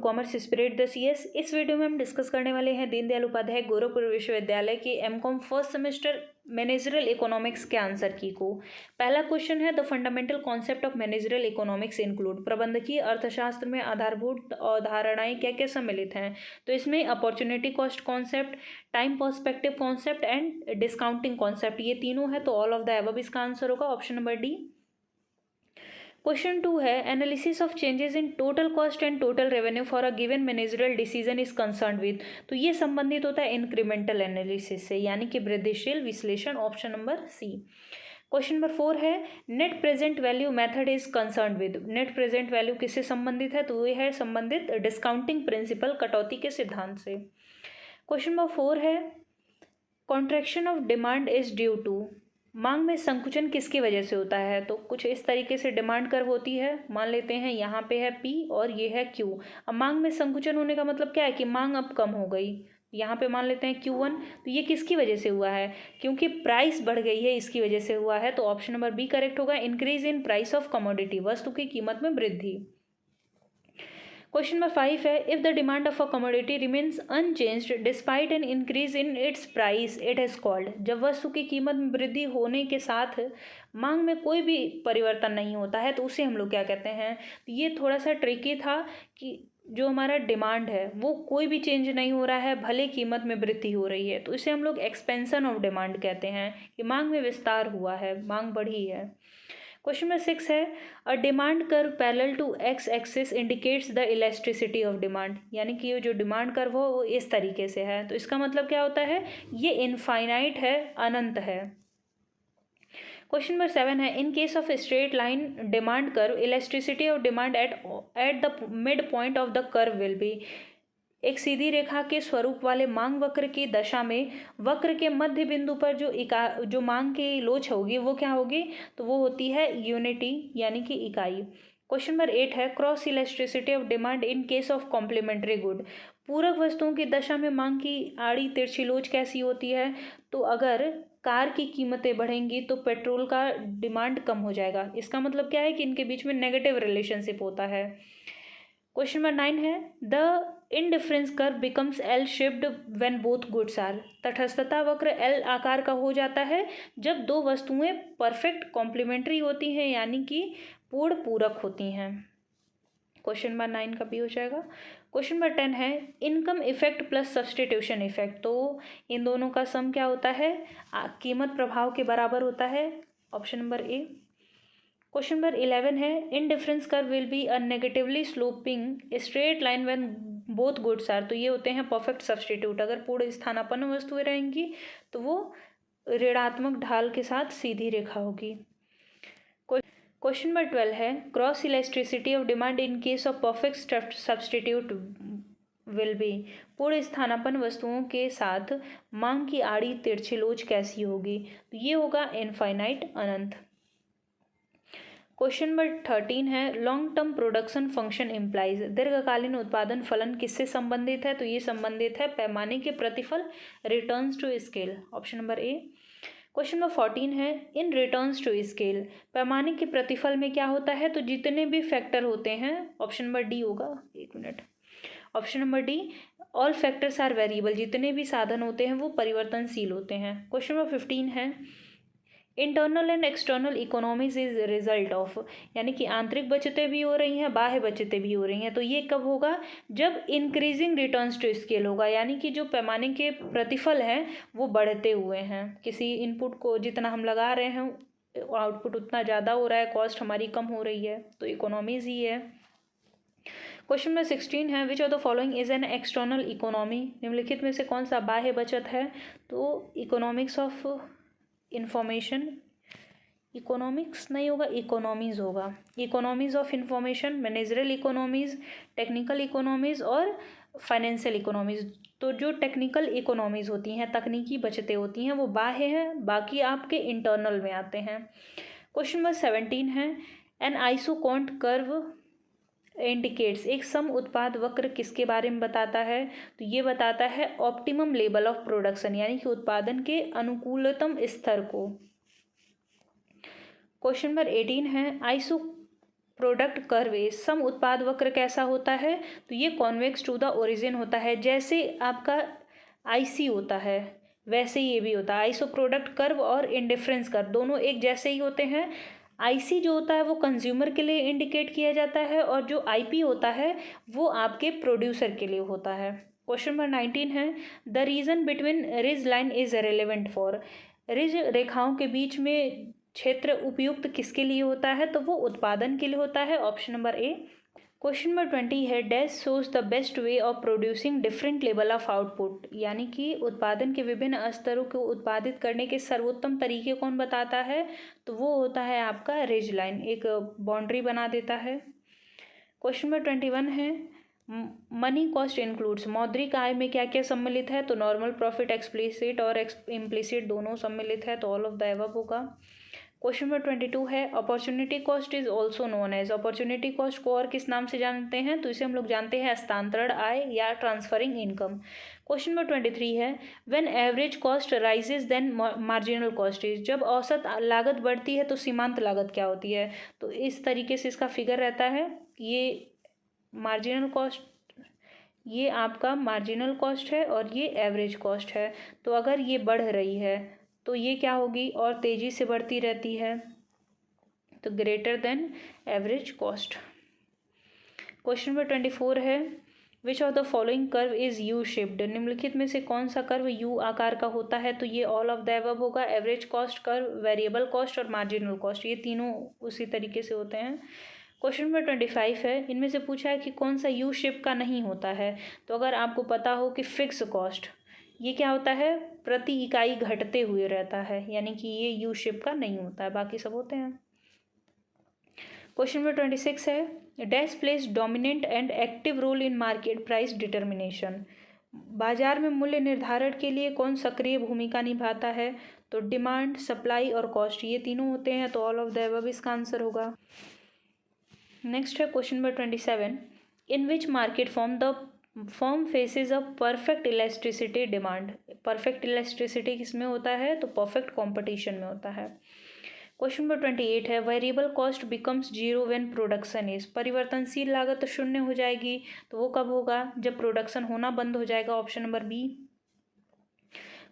Commerce spirit the CS. इस video में हम डिस्कस करने वाले हैं दीनदयाल उपाध्याय गोरखपुर विश्वविद्यालय के MCom first semester managerial economics के आंसर की को। पहला क्वेश्चन है, the fundamental concept of managerial economics include. प्रबंधकीय अर्थशास्त्र में आधारभूत अवधारणाएं क्या क्या सम्मिलित हैं? तो इसमें opportunity cost concept, time perspective concept and discounting concept, ये तीनों है। तो ऑल ऑफ द अबव इसका आंसर होगा ऑप्शन नंबर डी। क्वेश्चन 2 है, analysis of changes in total cost and total revenue for a given managerial decision is concern with. तो ये संबंधित होता है इंक्रीमेंटल एनालिसिस से, यानी कि वृद्धिशील विश्लेषण, option number C. Question number 4 है, net present value method is concern with. Net present value किससे संबंधित है? तो ये है संबंधित डिस्काउंटिंग प्रिंसिपल, कटौती के सिद्धांत से। क्वेश्चन नंबर 4 है, contraction of demand is due to. मांग में संकुचन किसकी वजह से होता है? तो कुछ इस तरीके से डिमांड कर्व होती है, मान लेते हैं यहाँ पे है P और ये है Q। अब मांग में संकुचन होने का मतलब क्या है कि मांग अब कम हो गई। यहाँ पे मान लेते हैं Q1, तो ये किसकी वजह से हुआ है? क्योंकि प्राइस बढ़ गई है, इसकी वजह से हुआ है। तो ऑप्शन नंबर बी करेक्ट होगा, increase in price of commodity, वस्तु की कीमत में वृद्धि। क्वेश्चन नंबर 5 है, if the demand of a commodity remains unchanged despite an increase in its price it is called. जब वस्तु की कीमत में वृद्धि होने के साथ मांग में कोई भी परिवर्तन नहीं होता है तो उसे हम लोग क्या कहते हैं? तो ये थोड़ा सा ट्रिकी था कि जो हमारा डिमांड है वो कोई भी चेंज नहीं हो रहा है, भले कीमत में वृद्धि हो रही है, तो इसे हम लोग एक्सपेंशन ऑफ डिमांड कहते हैं कि मांग में विस्तार हुआ है, मांग बढ़ी है। क्वेश्चन नंबर 6 है, a demand curve parallel to x axis indicates the elasticity of demand. यानी कि ये जो डिमांड कर्व हो वो इस तरीके से है, तो इसका मतलब क्या होता है? ये इनफाइनाइट है, अनंत है। क्वेश्चन नंबर 7 है, इन case of straight line demand curve elasticity of demand at the mid point of the curve will B. एक सीधी रेखा के स्वरूप वाले मांग वक्र की दशा में वक्र के मध्य बिंदु पर जो मांग की लोच होगी वो क्या होगी? तो वो होती है यूनिटी, यानी कि इकाई। क्वेश्चन नंबर 8 है, cross elasticity of demand in case of complementary good. पूरक वस्तुओं की दशा में मांग की आड़ी तिरछी लोच कैसी होती है? तो अगर कार की कीमतें बढ़ेंगी तो पेट्रोल का डिमांड कम हो जाएगा। इसका मतलब क्या है कि इनके बीच में नेगेटिव रिलेशनशिप होता है। क्वेश्चन नंबर 9 है, the indifference curve becomes L shaped when both goods are. तटस्थता वक्र एल आकार का हो जाता है जब दो वस्तुएं परफेक्ट कॉम्प्लीमेंट्री होती हैं, यानी कि पूर्ण पूरक होती हैं। क्वेश्चन नंबर 9 का भी हो जाएगा। क्वेश्चन नंबर 10 है, income effect plus substitution effect. तो इन दोनों का सम क्या होता है? कीमत प्रभाव के बराबर होता है, option number A. Question number 11 है, indifference curve will be a negatively sloping straight line when both goods are. तो ये होते हैं परफेक्ट सब्सटीट्यूट। अगर पूर्ण स्थानापन्न वस्तुएं रहेंगी तो वो ऋणात्मक ढाल के साथ सीधी रेखा होगी। क्वेश्चन नंबर 12 है, cross elasticity of demand in case of perfect substitute will be. पूर्ण स्थानापन्न वस्तुओं के साथ मांग की आड़ी तिरछी लोच कैसी होगी? तो ये होगा इनफाइनाइट, अनंत। क्वेश्चन नंबर 13 है, long term production function implies. दीर्घकालीन उत्पादन फलन किससे संबंधित है? तो ये संबंधित है पैमाने के प्रतिफल, returns to scale, option number A. Question number 14 है, इन रिटर्न्स टू स्केल पैमाने के प्रतिफल में क्या होता है? तो जितने भी फैक्टर होते हैं, ऑप्शन नंबर डी होगा, एक minute, option number D, all factors are variable. जितने भी साधन होते हैं वो परिवर्तनशील होते हैं। क्वेश्चन नंबर 15 है, internal and external economies is result of. यानी कि आंतरिक बचतें भी हो रही हैं, बाह्य बचतें भी हो रही हैं। तो ये कब होगा? जब इंक्रीजिंग रिटर्न्स टू स्केल होगा, यानी कि जो पैमाने के प्रतिफल हैं वो बढ़ते हुए हैं। किसी इनपुट को जितना हम लगा रहे हैं आउटपुट उतना ज़्यादा हो रहा है, कॉस्ट हमारी कम हो रही है, तो इकोनॉमीज ही है। क्वेश्चन नंबर 16 है, which of the following is an external economy. निम्नलिखित में से कौन सा बाह्य बचत है? तो इकोनॉमिक्स ऑफ इंफॉर्मेशन, इकोनॉमिक्स नहीं होगा, इकोनॉमीज होगा। Economies of information, managerial economies, technical economies और फाइनेंशियल इकोनॉमीज। तो जो टेक्निकल इकोनॉमीज होती हैं, तकनीकी बचतें होती हैं, वो बाह्य हैं, बाकी आपके इंटरनल में आते हैं। क्वेश्चन नंबर 17 है, एन आइसोकॉन्ट कर्व इंडिकेट्स। एक सम उत्पाद वक्र किसके बारे में बताता है? तो ये बताता है ऑप्टिमम लेवल ऑफ प्रोडक्शन, यानी कि उत्पादन के अनुकूलतम स्तर को। क्वेश्चन नंबर 18 है, प्रोडक्ट कर्व इज, सम उत्पाद वक्र कैसा होता है, तो ये कॉन्वेक्स टू द ओरिजिन होता है। जैसे आपका आईसी होता है वैसे ये भी होता है। आइसो प्रोडक्ट कर्व और इंडिफरेंस कर्व दोनों एक जैसे ही होते हैं। आईसी जो होता है वो कंज्यूमर के लिए इंडिकेट किया जाता है और जो आईपी होता है वो आपके प्रोड्यूसर के लिए होता है। क्वेश्चन नंबर 19 है, the region between ridge line is relevant for, ridge रेखाओं के बीच में क्षेत्र उपयुक्त किसके लिए होता है, तो वो उत्पादन के लिए होता है। Option number A. Question number 20 है, dash shows the best way of producing different level of output, यानी कि उत्पादन के विभिन्न स्तरों को उत्पादित करने के सर्वोत्तम तरीके कौन बताता है, तो वो होता है आपका रिज लाइन, एक बाउंड्री बना देता है। क्वेश्चन नंबर 21 है, मनी कॉस्ट इंक्लूड्स, मौद्रिक आय में क्या क्या सम्मिलित है, तो नॉर्मल प्रॉफिट एक्सप्लिसिट और इम्प्लिसिट दोनों सम्मिलित है, तो ऑल ऑफ द अबव होगा। क्वेश्चन नंबर 22 है, opportunity cost is also known as, opportunity cost को और किस नाम से जानते हैं, तो इसे हम लोग जानते हैं हस्तांतरण आय या ट्रांसफरिंग इनकम। क्वेश्चन नंबर 23 है, when average cost rises then marginal cost is, जब औसत लागत बढ़ती है तो सीमांत लागत क्या होती है, तो इस तरीके से इसका फिगर रहता है। ये मार्जिनल कॉस्ट, ये आपका मार्जिनल कॉस्ट है और ये एवरेज कॉस्ट है। तो अगर ये बढ़ रही है तो ये क्या होगी, और तेज़ी से बढ़ती रहती है, तो greater than average cost. Question number 24 है, which of the following curve is U shaped, निम्नलिखित में से कौन सा कर्व यू आकार का होता है, तो ये ऑल ऑफ द अबव होगा। Average cost curve, variable cost और मार्जिनल कॉस्ट, ये तीनों उसी तरीके से होते हैं। क्वेश्चन नंबर 25 है, इनमें से पूछा है कि कौन सा यू शेप का नहीं होता है, तो अगर आपको पता हो कि फिक्स कॉस्ट ये क्या होता है, प्रति इकाई घटते हुए रहता है, यानी कि ये यू शेप का नहीं होता है, बाकी सब होते हैं। क्वेश्चन नंबर 26 है, dash plays dominant and active role in market price determination, बाजार में मूल्य निर्धारण के लिए कौन सक्रिय भूमिका निभाता है, तो डिमांड, सप्लाई और कॉस्ट, ये तीनों होते हैं, तो ऑल ऑफ द अबव इसका आंसर होगा। नेक्स्ट है question number 27, in which market form the form faces a perfect elasticity demand, perfect elasticity किसमें होता है, तो परफेक्ट कंपटीशन में होता है। क्वेश्चन नंबर 28 है, variable cost becomes zero when production is, परिवर्तनशील लागत शून्य हो जाएगी, तो वो कब होगा, जब प्रोडक्शन होना बंद हो जाएगा। Option number B.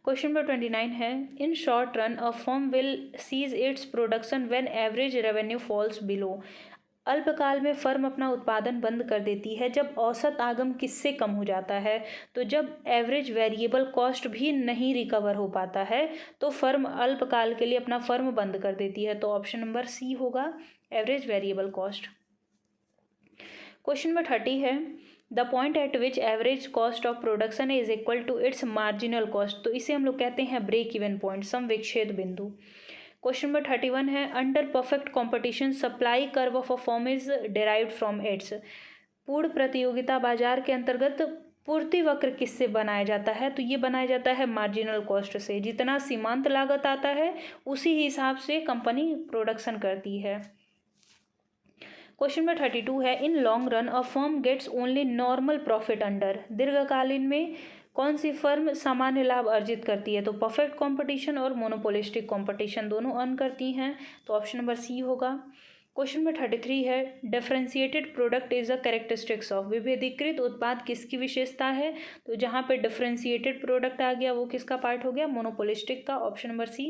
Question number 29 है, in short run a firm will cease its production when average revenue falls below, अल्पकाल में फर्म अपना उत्पादन बंद कर देती है जब औसत आगम किससे कम हो जाता है, तो जब एवरेज वेरिएबल कॉस्ट भी नहीं रिकवर हो पाता है तो फर्म अल्पकाल के लिए अपना फर्म बंद कर देती है, तो ऑप्शन नंबर सी होगा, average variable cost. Question number 30 है, the point at which average cost of production is equal to its marginal cost, तो इसे हम लोग कहते हैं ब्रेक इवन पॉइंट, सम विच्छेद बिंदु। क्वेश्चन नंबर 31 है, under perfect competition supply curve of a firm is derived from its, पूर्ण प्रतियोगिता बाजार के अंतर्गत पूर्ति वक्र किससे बनाया जाता है, तो ये बनाया जाता है मार्जिनल कॉस्ट से, जितना सीमांत लागत आता है उसी हिसाब से कंपनी प्रोडक्शन करती है। क्वेश्चन नंबर 32 है, in long run a firm gets only normal profit under, दीर्घकालीन में कौन सी फर्म सामान्य लाभ अर्जित करती है, तो परफेक्ट कंपटीशन और मोनोपोलिस्टिक कंपटीशन दोनों अर्न करती हैं, तो ऑप्शन नंबर सी होगा। क्वेश्चन नंबर 33 है, differentiated product is a characteristics of, विभेदीकृत उत्पाद किसकी विशेषता है, तो जहाँ पे डिफरेंशिएटेड प्रोडक्ट आ गया वो किसका पार्ट हो गया, मोनोपोलिस्टिक का, ऑप्शन नंबर सी।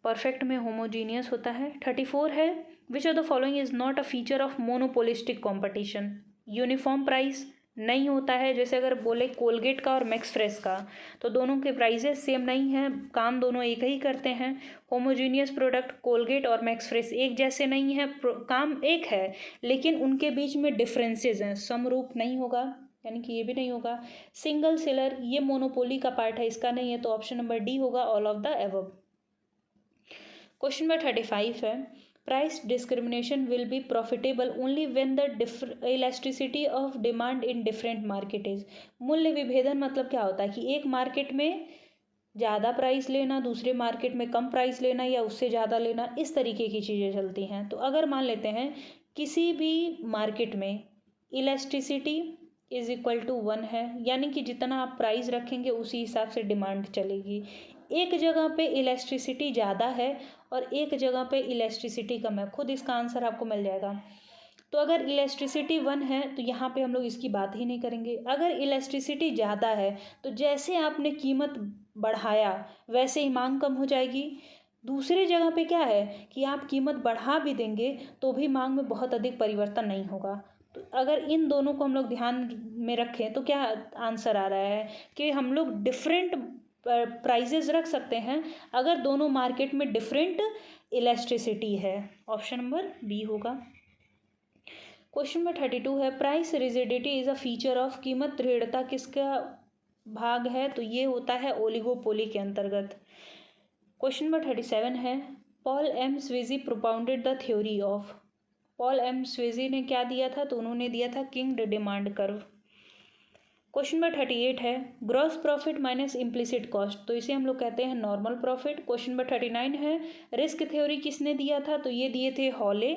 परफेक्ट में होमोजीनियस होता है। 34 है, which of the following is not a feature of monopolistic competition, uniform price नहीं होता है, जैसे अगर बोले कोलगेट का और मैक्स फ्रेश का, तो दोनों के प्राइजेस सेम नहीं हैं, काम दोनों एक ही करते हैं। होमोजीनियस प्रोडक्ट, कोलगेट और मैक्स फ्रेश एक जैसे नहीं है, काम एक है लेकिन उनके बीच में डिफरेंसेस हैं, समरूप नहीं होगा, यानी कि ये भी नहीं होगा। सिंगल सेलर, ये मोनोपोली का पार्ट है, इसका नहीं है, तो ऑप्शन नंबर डी होगा, all of the above. Question number 35 है, price discrimination will be profitable only when the elasticity of demand in different market is, मूल्य विभेदन मतलब क्या होता है कि एक मार्केट में ज़्यादा प्राइस लेना, दूसरे मार्केट में कम प्राइस लेना या उससे ज़्यादा लेना, इस तरीके की चीज़ें चलती हैं। तो अगर मान लेते हैं किसी भी मार्केट में इलास्टिसिटी इज इक्वल टू 1 है, यानी कि जितना आप प्राइस रखेंगे उसी हिसाब से डिमांड चलेगी। एक जगह पे इलेक्ट्रिसिटी ज़्यादा है और एक जगह पे इलेक्ट्रिसिटी कम है, खुद इसका आंसर आपको मिल जाएगा। तो अगर इलेक्ट्रिसिटी 1 है तो यहाँ पे हम लोग इसकी बात ही नहीं करेंगे। अगर इलेक्ट्रिसिटी ज़्यादा है तो जैसे आपने कीमत बढ़ाया वैसे ही मांग कम हो जाएगी। दूसरी जगह पे क्या है कि आप कीमत बढ़ा भी देंगे तो भी मांग में बहुत अधिक परिवर्तन नहीं होगा। तो अगर इन दोनों को हम लोग ध्यान में रखें तो क्या आंसर आ रहा है कि हम लोग डिफरेंट प्राइजेज रख सकते हैं अगर दोनों मार्केट में डिफरेंट इलेक्ट्रिसिटी है। ऑप्शन नंबर बी होगा। क्वेश्चन नंबर 32 है, price rigidity is a feature of, कीमत दृढ़ता किसका भाग है? तो ये होता है ओलिगोपोली के अंतर्गत। क्वेश्चन नंबर 37 है, Paul M Sweezy propounded the theory of, Paul M Sweezy ने क्या दिया था? तो उन्होंने दिया था kinked demand curve. Question number 38 है, gross profit minus implicit cost, तो इसे हम लोग कहते हैं नॉर्मल प्रॉफिट। क्वेश्चन नंबर 39 है, रिस्क थ्योरी किसने दिया था? तो ये दिए थे हॉले।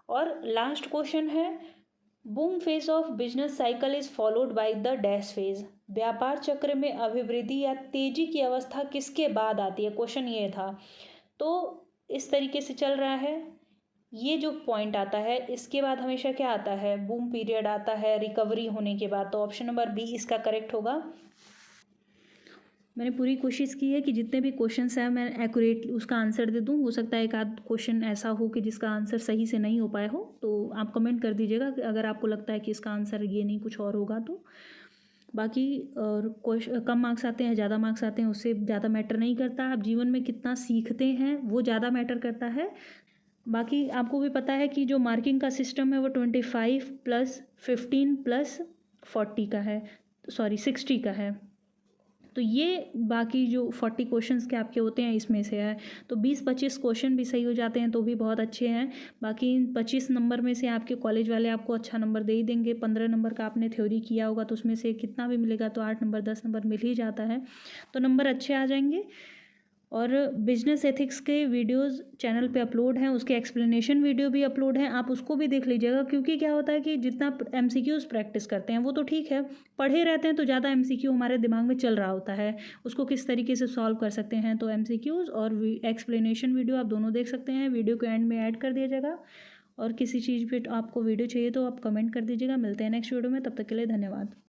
और लास्ट क्वेश्चन है, boom phase of business cycle is followed by the dash phase, व्यापार चक्र में अभिवृद्धि या तेजी की अवस्था किसके बाद आती है? क्वेश्चन ये था। तो इस तरीके से चल रहा है। ये जो पॉइंट आता है इसके बाद हमेशा क्या आता है? बूम पीरियड आता है रिकवरी होने के बाद। तो ऑप्शन नंबर बी इसका करेक्ट होगा। मैंने पूरी कोशिश की है कि जितने भी क्वेश्चंस हैं मैं एक्यूरेट उसका आंसर दे दूं। हो सकता है एक आध क्वेश्चन ऐसा हो कि जिसका आंसर सही से नहीं हो पाया हो, तो आप कमेंट कर दीजिएगा अगर आपको लगता है कि इसका आंसर ये नहीं कुछ और होगा तो। बाकी और कम मार्क्स आते हैं ज़्यादा मार्क्स आते हैं उससे ज़्यादा मैटर नहीं करता। आप जीवन में कितना सीखते हैं वो ज़्यादा मैटर करता है। बाकी आपको भी पता है कि जो मार्किंग का सिस्टम है वो 25 + 15 + 40 का है, सॉरी 60 का है। तो ये बाकी जो 40 क्वेश्चंस के आपके होते हैं इसमें से है। तो 20-25 क्वेश्चन भी सही हो जाते हैं तो भी बहुत अच्छे हैं। बाकी 25 नंबर में से आपके कॉलेज वाले आपको अच्छा नंबर दे ही देंगे। 15 नंबर का आपने थ्योरी किया होगा तो उसमें से कितना भी मिलेगा तो 8 नंबर 10 नंबर मिल ही जाता है, तो नंबर अच्छे आ जाएंगे। और बिजनेस एथिक्स के वीडियोस चैनल पे अपलोड हैं, उसके एक्सप्लेनेशन वीडियो भी अपलोड हैं, आप उसको भी देख लीजिएगा। क्योंकि क्या होता है कि जितना MCQs प्रैक्टिस करते हैं वो तो ठीक है, पढ़े रहते हैं तो ज़्यादा MCQ हमारे दिमाग में चल रहा होता है, उसको किस तरीके से सॉल्व कर सकते हैं। तो MCQs और एक्सप्लेनेशन वीडियो आप दोनों देख सकते हैं। वीडियो को एंड में ऐड कर दिया जाएगा। और किसी चीज़ पर आपको वीडियो चाहिए तो आप कमेंट कर दीजिएगा। मिलते हैं नेक्स्ट वीडियो में, तब तक के लिए धन्यवाद।